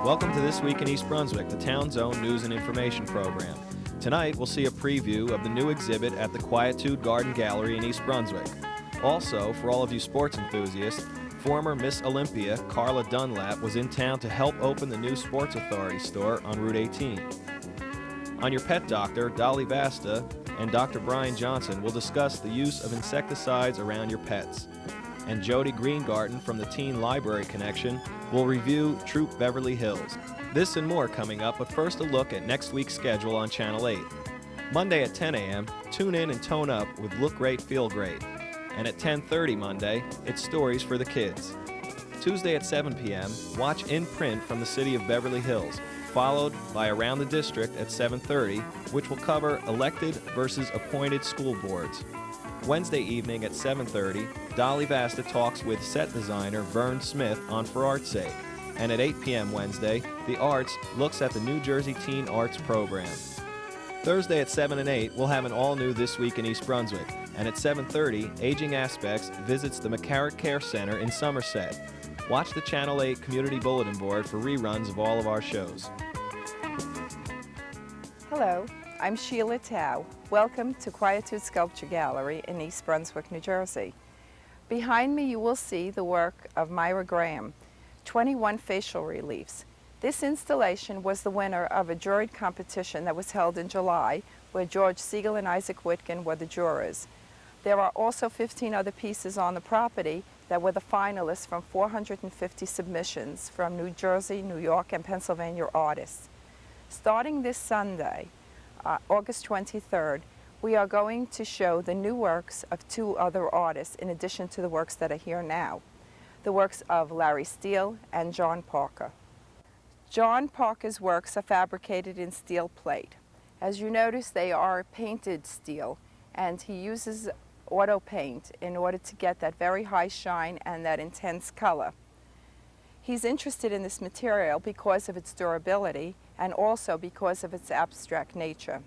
Welcome to This Week in East Brunswick, the town's own news and information program. Tonight, we'll see a preview of the new exhibit at the Quietude Garden Gallery in East Brunswick. Also, for all of you sports enthusiasts, former Miss Olympia Carla Dunlap was in town to help open the new Sports Authority store on Route 18. On Your Pet Doctor, Dolly Vasta and Dr. Brian Johnson will discuss the use of insecticides around your pets. And Jodi Greengarten from the Teen Library Connection will review Troop Beverly Hills. This and more coming up, but first a look at next week's schedule on Channel 8. Monday at 10 a.m., tune in and tone up with Look Great, Feel Great. And at 10:30 Monday, it's Stories for the Kids. Tuesday at 7 p.m., watch In Print from the city of Beverly Hills, followed by Around the District at 7:30, which will cover elected versus appointed school boards. Wednesday evening at 7:30, Dolly Vasta talks with set designer Vern Smith on For Art's Sake. And at 8 p.m. Wednesday, The Arts looks at the New Jersey Teen Arts program. Thursday at 7 and 8, we'll have an all-new This Week in East Brunswick. And at 7:30, Aging Aspects visits the McCarrick Care Center in Somerset. Watch the Channel 8 Community Bulletin Board for reruns of all of our shows. Hello, I'm Sheila Tao. Welcome to Quietude Sculpture Gallery in East Brunswick, New Jersey. Behind me you will see the work of Myra Graham, 21 facial reliefs. This installation was the winner of a juried competition that was held in July, where George Siegel and Isaac Witkin were the jurors. There are also 15 other pieces on the property that were the finalists from 450 submissions from New Jersey, New York, and Pennsylvania artists. Starting this Sunday, August 23rd, we are going to show the new works of two other artists in addition to the works that are here now. The works of Larry Steele and John Parker. John Parker's works are fabricated in steel plate. As you notice, they are painted steel, and he uses auto paint in order to get that very high shine and that intense color. He's interested in this material because of its durability and also because of its abstract nature.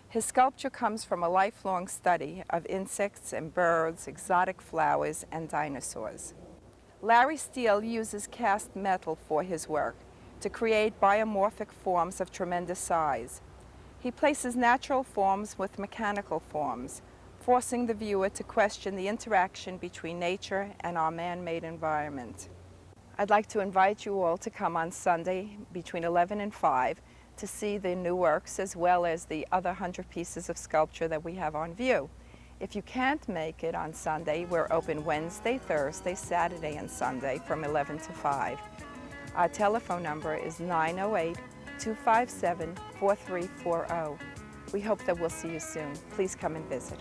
His sculpture comes from a lifelong study of insects and birds, exotic flowers, and dinosaurs. Larry Steele uses cast metal for his work to create biomorphic forms of tremendous size. He places natural forms with mechanical forms, forcing the viewer to question the interaction between nature and our man-made environment. I'd like to invite you all to come on Sunday between 11 and 5 to see the new works as well as the other 100 pieces of sculpture that we have on view. If you can't make it on Sunday, we're open Wednesday, Thursday, Saturday, and Sunday from 11 to 5. Our telephone number is 908-257-4340. We hope that we'll see you soon. Please come and visit.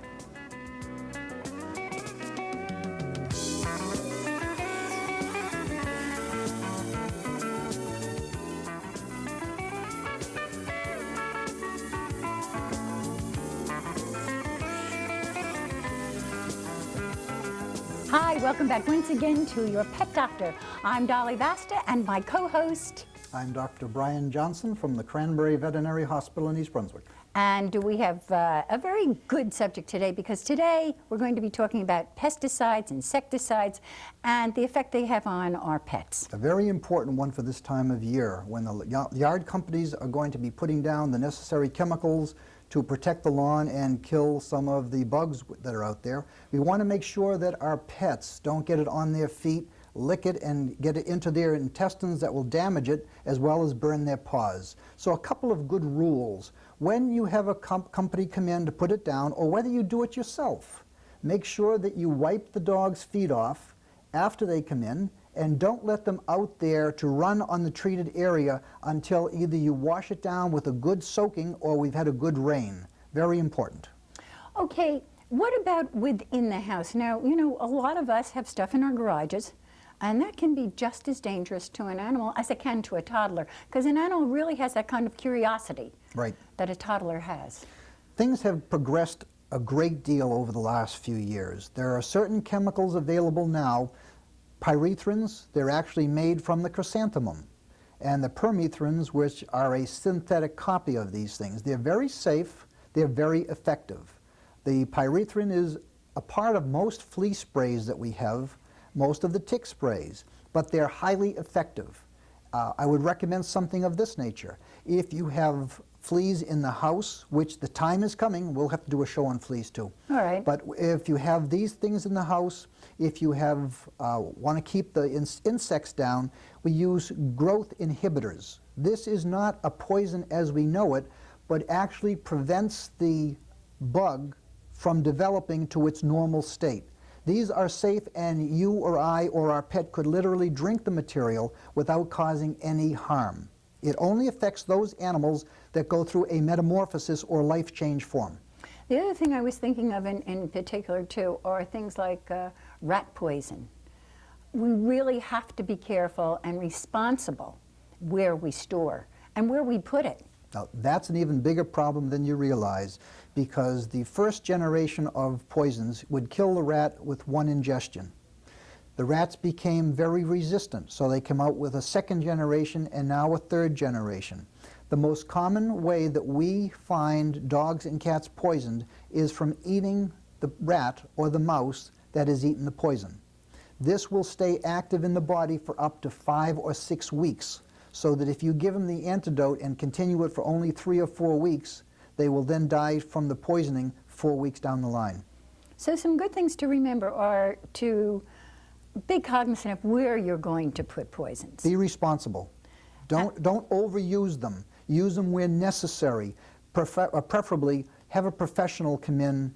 Hi, welcome back once again to Your Pet Doctor. I'm Dolly Vasta and my co-host. I'm Dr. Brian Johnson from the Cranberry Veterinary Hospital in East Brunswick. And we have a very good subject today because today we're going to be talking about pesticides, insecticides, and the effect they have on our pets. A very important one for this time of year when the yard companies are going to be putting down the necessary chemicals to protect the lawn and kill some of the bugs that are out there. We want to make sure that our pets don't get it on their feet, lick it, and get it into their intestines that will damage it, as well as burn their paws. So a couple of good rules. When you have a company come in to put it down, or whether you do it yourself, make sure that you wipe the dog's feet off after they come in, and don't let them out there to run on the treated area until either you wash it down with a good soaking or we've had a good rain. Very important. Okay, what about within the house? Now, you know, a lot of us have stuff in our garages, and that can be just as dangerous to an animal as it can to a toddler, because an animal really has that kind of curiosity that a toddler has. Things have progressed a great deal over the last few years. There are certain chemicals available now. Pyrethrins, they're actually made from the chrysanthemum, and the permethrins, which are a synthetic copy of these things. They're very safe, they're very effective. The pyrethrin is a part of most flea sprays that we have, most of the tick sprays, but they're highly effective. I would recommend something of this nature. If you have fleas in the house, which the time is coming, we'll have to do a show on fleas too. All right. But if you have these things in the house, if you have want to keep the insects down, we use growth inhibitors. This is not a poison as we know it, but actually prevents the bug from developing to its normal state. These are safe, and you or I or our pet could literally drink the material without causing any harm. It only affects those animals that go through a metamorphosis or life change form. The other thing I was thinking of in particular too are things like rat poison. We really have to be careful and responsible where we store and where we put it. Now, that's an even bigger problem than you realize, because the first generation of poisons would kill the rat with one ingestion. The rats became very resistant, so they came out with a second generation and now a third generation. The most common way that we find dogs and cats poisoned is from eating the rat or the mouse that has eaten the poison. This will stay active in the body for up to 5 or 6 weeks, so that if you give them the antidote and continue it for only 3 or 4 weeks, they will then die from the poisoning 4 weeks down the line. So some good things to remember are to be cognizant of where you're going to put poisons. Be responsible. Don't overuse them. Use them where necessary. Preferably have a professional come in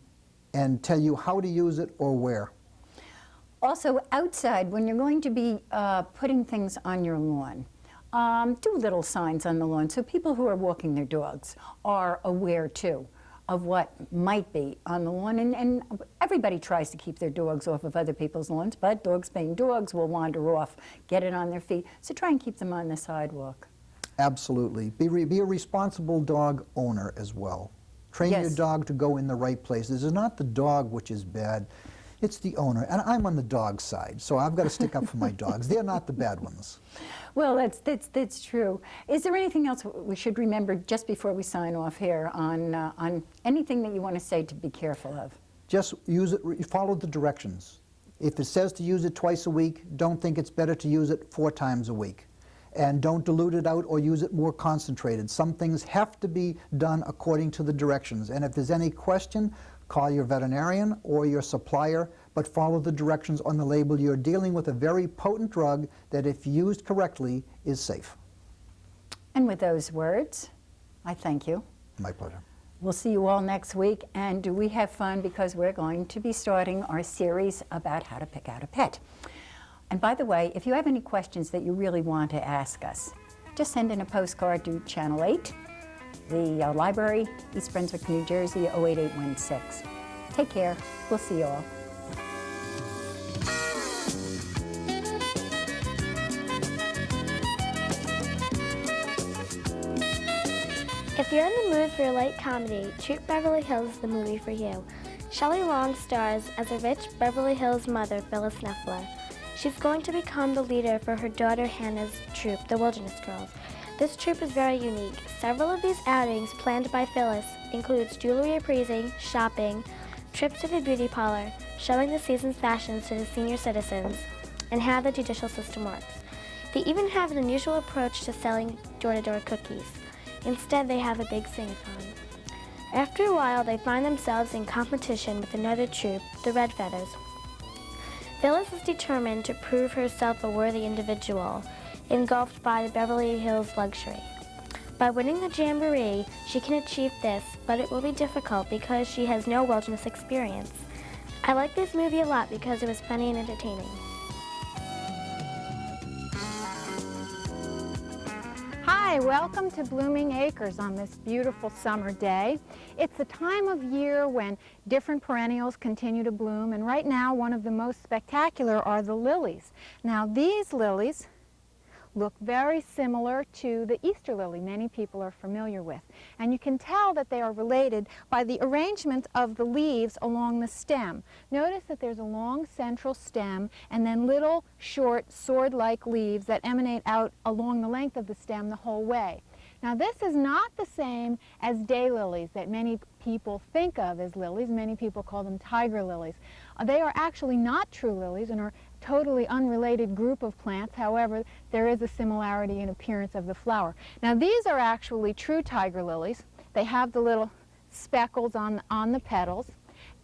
and tell you how to use it or where. Also, outside, when you're going to be putting things on your lawn, do little signs on the lawn so people who are walking their dogs are aware too of what might be on the lawn. And everybody tries to keep their dogs off of other people's lawns, but dogs being dogs will wander off, get it on their feet. So try and keep them on the sidewalk. Absolutely. Be a responsible dog owner as well. Train your dog to go in the right places. It's not the dog which is bad, it's the owner. And I'm on the dog side, so I've got to stick up for my dogs. They're not the bad ones. Well, that's true. Is there anything else we should remember just before we sign off here on anything that you want to say to be careful of? Just use it, follow the directions. If it says to use it twice a week, don't think it's better to use it 4 times a week. And don't dilute it out or use it more concentrated. Some things have to be done according to the directions. And if there's any question, call your veterinarian or your supplier, but follow the directions on the label. You're dealing with a very potent drug that, if used correctly, is safe. And with those words, I thank you. My pleasure. We'll see you all next week, and do we have fun, because we're going to be starting our series about how to pick out a pet. And by the way, if you have any questions that you really want to ask us, just send in a postcard to Channel 8, the library, East Brunswick, New Jersey, 08816. Take care. We'll see you all. If you're in the mood for a light comedy, Troop Beverly Hills is the movie for you. Shelley Long stars as a rich Beverly Hills mother, Phyllis Neffler. She's going to become the leader for her daughter Hannah's troop, the Wilderness Girls. This troop is very unique. Several of these outings planned by Phyllis includes jewelry appraising, shopping, trips to the beauty parlor, showing the season's fashions to the senior citizens, and how the judicial system works. They even have an unusual approach to selling door-to-door cookies. Instead, they have a big sing-a-thon. After a while, they find themselves in competition with another troop, the Red Feathers. Phyllis is determined to prove herself a worthy individual, engulfed by the Beverly Hills luxury. By winning the Jamboree, she can achieve this, but it will be difficult because she has no wilderness experience. I like this movie a lot because it was funny and entertaining. Hi, welcome to Blooming Acres on this beautiful summer day. It's the time of year when different perennials continue to bloom, and right now one of the most spectacular are the lilies. Now these lilies look very similar to the Easter lily many people are familiar with. And you can tell that they are related by the arrangement of the leaves along the stem. Notice that there's a long central stem and then little short sword-like leaves that emanate out along the length of the stem the whole way. Now this is not the same as daylilies that many people think of as lilies. Many people call them tiger lilies. They are actually not true lilies and are totally unrelated group of plants. However, there is a similarity in appearance of the flower. Now these are actually true tiger lilies. They have the little speckles on the petals,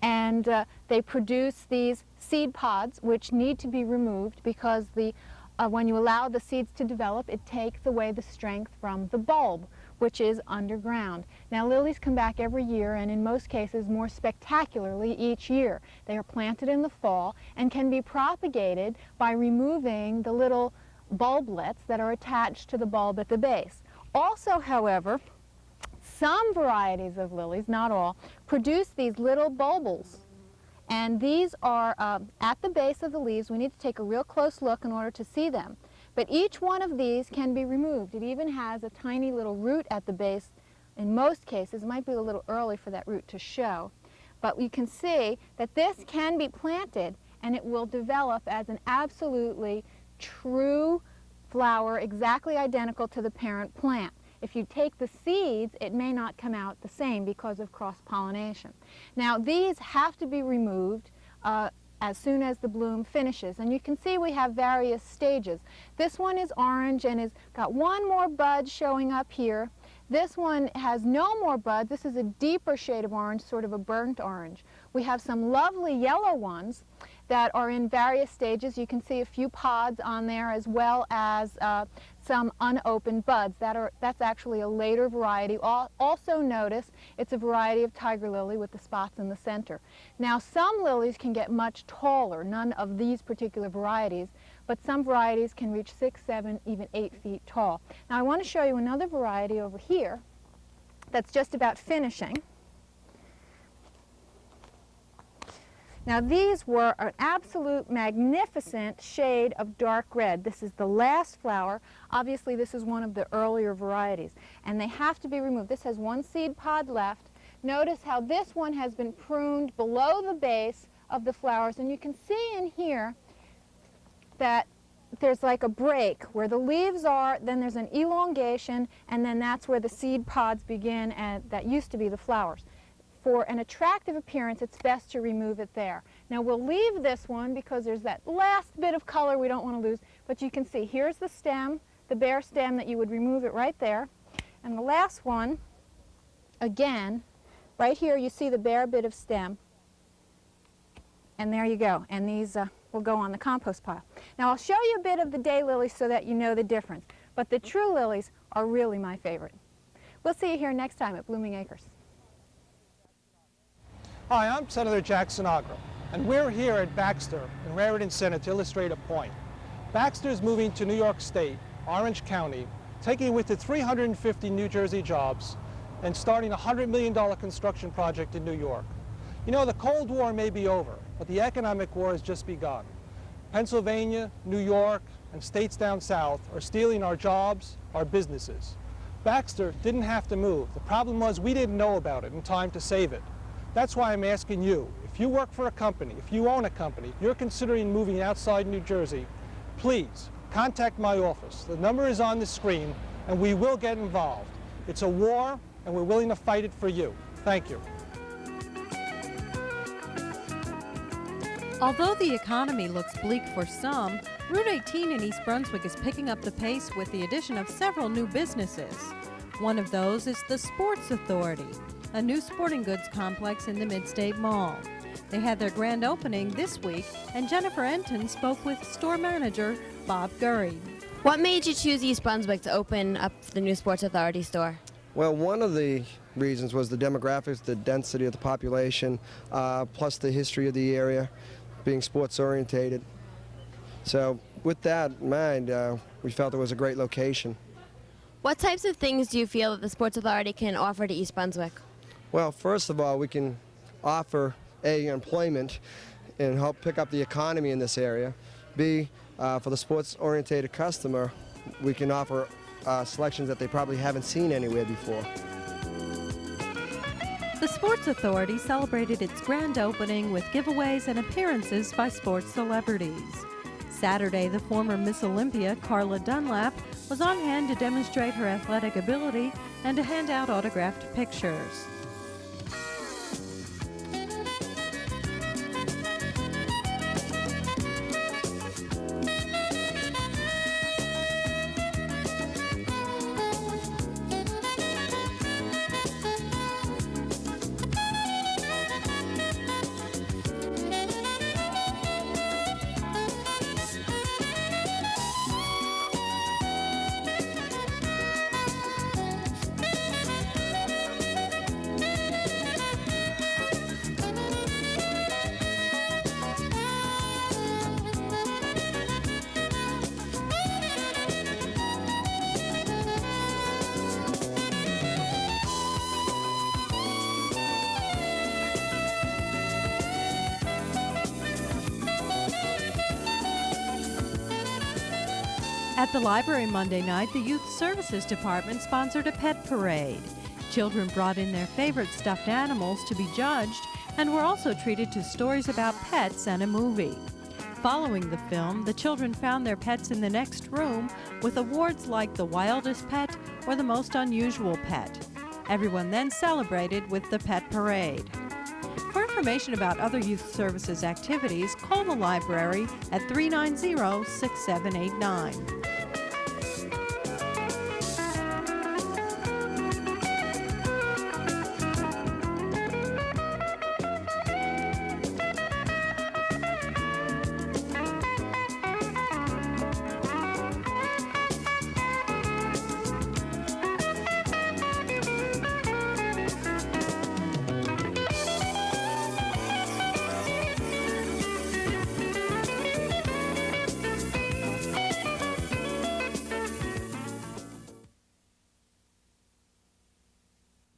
and they produce these seed pods which need to be removed because when you allow the seeds to develop, it takes away the strength from the bulb, which is underground. Now lilies come back every year, and in most cases more spectacularly each year. They are planted in the fall and can be propagated by removing the little bulblets that are attached to the bulb at the base. Also, however, some varieties of lilies, not all, produce these little bulbils. And these are at the base of the leaves. We need to take a real close look in order to see them. But each one of these can be removed. It even has a tiny little root at the base. In most cases, it might be a little early for that root to show. But you can see that this can be planted and it will develop as an absolutely true flower, exactly identical to the parent plant. If you take the seeds, it may not come out the same because of cross-pollination. Now these have to be removed as soon as the bloom finishes. And you can see we have various stages. This one is orange and has got one more bud showing up here. This one has no more buds. This is a deeper shade of orange, sort of a burnt orange. We have some lovely yellow ones that are in various stages. You can see a few pods on there, as well as some unopened buds. That's actually a later variety. Also notice it's a variety of tiger lily with the spots in the center. Now some lilies can get much taller, none of these particular varieties, but some varieties can reach 6, 7, even 8 feet tall. Now I want to show you another variety over here that's just about finishing. Now these were an absolute magnificent shade of dark red. This is the last flower. Obviously this is one of the earlier varieties, and they have to be removed. This has one seed pod left. Notice how this one has been pruned below the base of the flowers, and you can see in here that there's like a break where the leaves are, then there's an elongation, and then that's where the seed pods begin, and that used to be the flowers. For an attractive appearance, it's best to remove it there. Now we'll leave this one because there's that last bit of color we don't want to lose, but you can see here's the stem, the bare stem that you would remove it right there. And the last one, again, right here you see the bare bit of stem, and there you go. And these will go on the compost pile. Now I'll show you a bit of the daylilies so that you know the difference, but the true lilies are really my favorite. We'll see you here next time at Blooming Acres. Hi, I'm Senator Jack Sinagra, and we're here at Baxter in Raritan Center to illustrate a point. Baxter is moving to New York State, Orange County, taking with it 350 New Jersey jobs and starting a $100 million construction project in New York. You know, the Cold War may be over, but the economic war has just begun. Pennsylvania, New York, and states down south are stealing our jobs, our businesses. Baxter didn't have to move. The problem was we didn't know about it in time to save it. That's why I'm asking you, if you work for a company, if you own a company, if you're considering moving outside New Jersey, please contact my office. The number is on the screen, and we will get involved. It's a war, and we're willing to fight it for you. Thank you. Although the economy looks bleak for some, Route 18 in East Brunswick is picking up the pace with the addition of several new businesses. One of those is the Sports Authority, a new sporting goods complex in the Mid-State Mall. They had their grand opening this week, and Jennifer Enton spoke with store manager Bob Gurry. What made you choose East Brunswick to open up the new Sports Authority store? Well, one of the reasons was the demographics, the density of the population, plus the history of the area, being sports orientated. So with that in mind, we felt it was a great location. What types of things do you feel that the Sports Authority can offer to East Brunswick? Well, first of all, we can offer A, employment and help pick up the economy in this area. B, for the sports-oriented customer, we can offer selections that they probably haven't seen anywhere before. The Sports Authority celebrated its grand opening with giveaways and appearances by sports celebrities. Saturday, the former Miss Olympia, Carla Dunlap, was on hand to demonstrate her athletic ability and to hand out autographed pictures. At the library Monday night, the Youth Services Department sponsored a pet parade. Children brought in their favorite stuffed animals to be judged and were also treated to stories about pets and a movie. Following the film, the children found their pets in the next room with awards like the wildest pet or the most unusual pet. Everyone then celebrated with the pet parade. For information about other youth services activities, call the library at 390-6789.